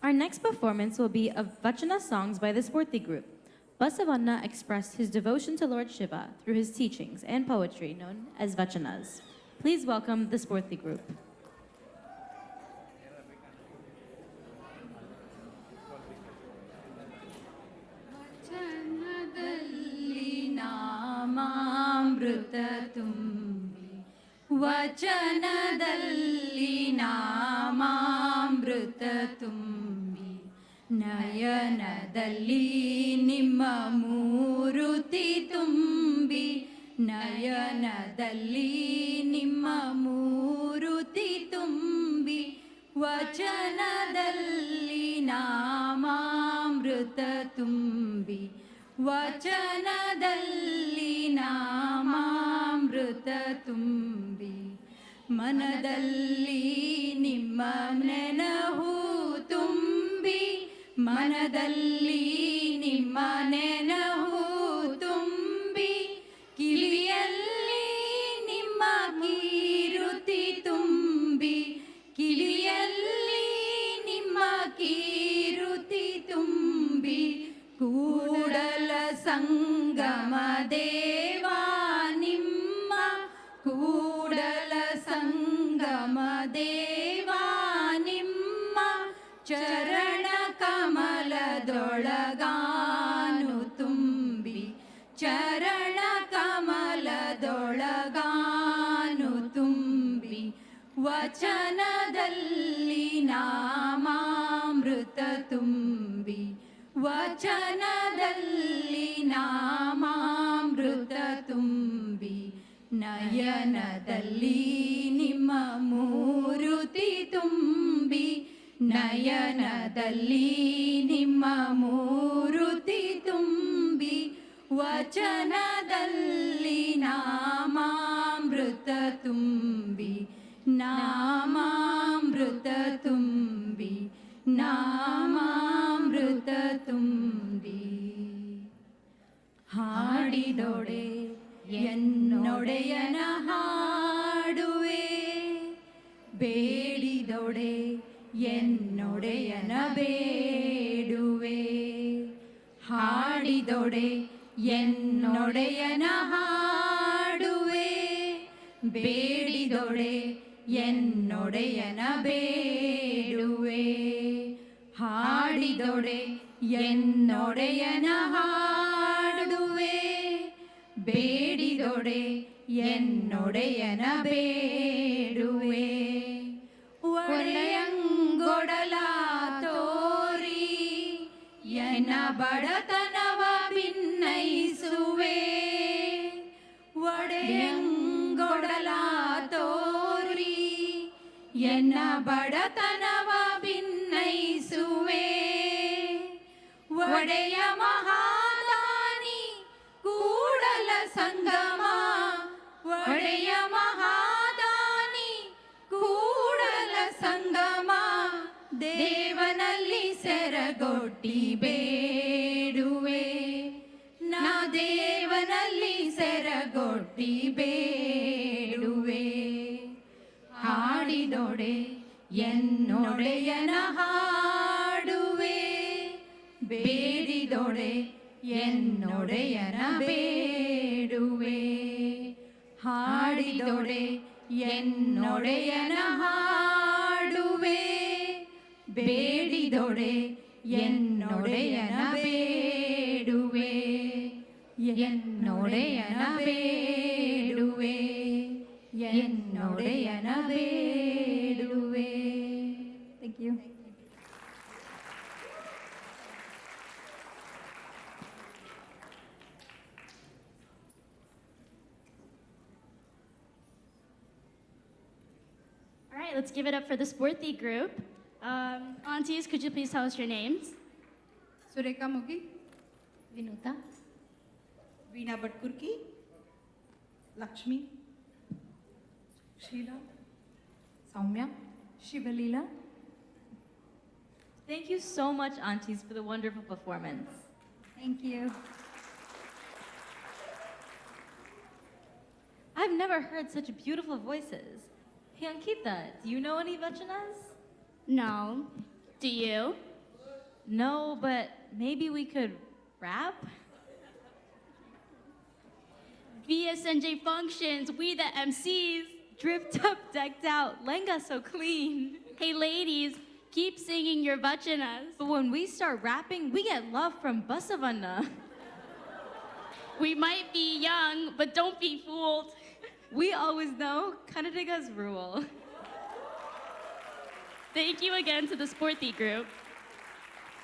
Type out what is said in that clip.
Our next performance will be of Vachana songs by the Sporti group. Basavanna expressed his devotion to Lord Shiva through his teachings and poetry known as Vachanas. Please welcome the Sporti group. ವಚನದಲ್ಲಿ ನಾಮಾಮೃತ ತುಂಬಿ ನಯನದಲ್ಲಿ ನಿಮ್ಮ ಮೂರುತಿ ತುಂಬಿ ನಯನದಲ್ಲಿ ನಿಮ್ಮ ಮೂರುತಿ ತುಂಬಿ ವಚನದಲ್ಲಿ ನಾಮಾಮೃತ ತುಂಬಿ ವಚನದಲ್ಲಿ ನಾಮಾಮೃತ ತುಂಬಿ ಮನದಲ್ಲಿ ನಿಮ್ಮ ನೆನಹು ತುಂಬಿ ಮನದಲ್ಲಿ ನಿಮ್ಮ ನೆನಹು ತುಂಬಿ ಕಿವಿಯಲ್ಲಿ ನಿಮ್ಮ ಕೀರುತಿ ತುಂಬಿ ಕಿವಿಯಲ್ಲಿ ನಿಮ್ಮ ಕೀರುತಿ ತುಂಬಿ ಕೂಡಲ ಸಂಗಮ ದೇವಾ ನಿಮ್ಮ ಕೂಡಲ ಸಂಗಮ ದೇವಾ ನಿಮ್ಮ ಚರಣ ಕಮಲದೊಳಗಾನು ತುಂಬಿ ಚರಣ ಕಮಲದೊಳಗಾನು ತುಂಬಿ ವಚನದಲ್ಲಿ ನಾಮಾಮೃತ ತುಂಬಿ ವಚನದಲ್ಲಿ ನಾಮಾಮೃತ ತುಂಬಿ ನಯನದಲ್ಲಿ ನಿಮ್ಮ ಮೂರುತಿ ತುಂಬಿ ನಯನದಲ್ಲಿ ನಿಮ್ಮ ಮೂರುತಿ ತುಂಬಿ ವಚನದಲ್ಲಿ ನಾಮಾಮೃತ ತುಂಬಿ ನಾಮಾಮೃತ ತುಂಬಿ ನಾಮಾಮೃತ ತುಂಬಿ ಹಾಡಿದೊಡೆ ಎನ್ನೊಡೆಯನ ಹಾಡುವೆ ಬೇಡಿದೊಡೆ ಎನ್ನೊಡೆಯನ ಬೇಡುವೆ ಹಾಡಿದೊಡೆ ಎನ್ನೊಡೆಯನ ಹಾಡುವೆ ಬೇಡಿದೊಡೆ ಎನ್ನೊಡೆಯನ ಬೇಡುವೆ ಹಾಡಿದೊಡೆ ಎನ್ನೊಡೆಯನ ಹಾಡುವೆ ಬೇಡಿದೊಡೆ ಎನ್ನೊಡೆಯನ ಬೇಡುವೆ ಒಡೆಯಂಗೊಡಲ ತೋರಿ ಎನ್ನ ಬಡತನವ ಭಿನ್ನೈಸುವೆ ಒಡೆಯಂಗೊಡಲ ತೋರಿ ಎನ್ನ ಬಡತನವ ಭಿನ್ನೈಸುವೆ ಒಡೆಯ ಮಹಾದಾನಿ ಕೂಡಲ ಸಂಗಮ ಒಡೆಯ ಮಹಾದಾನಿ ಕೂಡಲ ಸಂಗಮ ದೇವನಲ್ಲಿ ಸೆರಗೊಟ್ಟಿ ಬೇಡುವೆ ನಾ ದೇವನಲ್ಲಿ ಸೆರಗೊಟ್ಟಿ ಬೇಡುವೆ ಹಾಡಿದೊಡೆ ಎನ್ನೊಡೆಯನ ಹಾಡುವೆ ಬೇಡಿದೊಡೆ ಎನ್ನೊಡೆಯನ ಬೇಡುವೆ ಹಾಡಿದೊಡೆ ಎನ್ನೊಡೆಯನ ಹಾಡುವೆ ಬೇಡಿದೊಡೆ ಎನ್ನೊಡೆಯನ ಬೇಡುವೆ ಎನ್ನೊಡೆಯನ ಬೇಡುವೆ ಎನ್ನೊಡೆಯನ ಬೇಡುವೆ. Thank you. All right, let's give it up for the Sporty group. Aunties, could you please tell us your names? Surekha ಮುಗಿ, Vinuta, Veena ಭಟ್ಕುರ್ಕಿ, Lakshmi, Sheila, Saumya. Shivaleela. Thank you so much, aunties, for the wonderful performance. Thank you. I've never heard such beautiful voices. Hey, Ankita, do you know any vachanas? No. Do you? No, but maybe we could rap? VSNJ functions, we the MCs. Dripped up, decked out, lenga so clean. Hey ladies, keep singing your vachanas. But when we start rapping, we get love from Basavanna. We might be young, but don't be fooled. We always know Kannadiga's rule. Thank you again to the Sporty Group.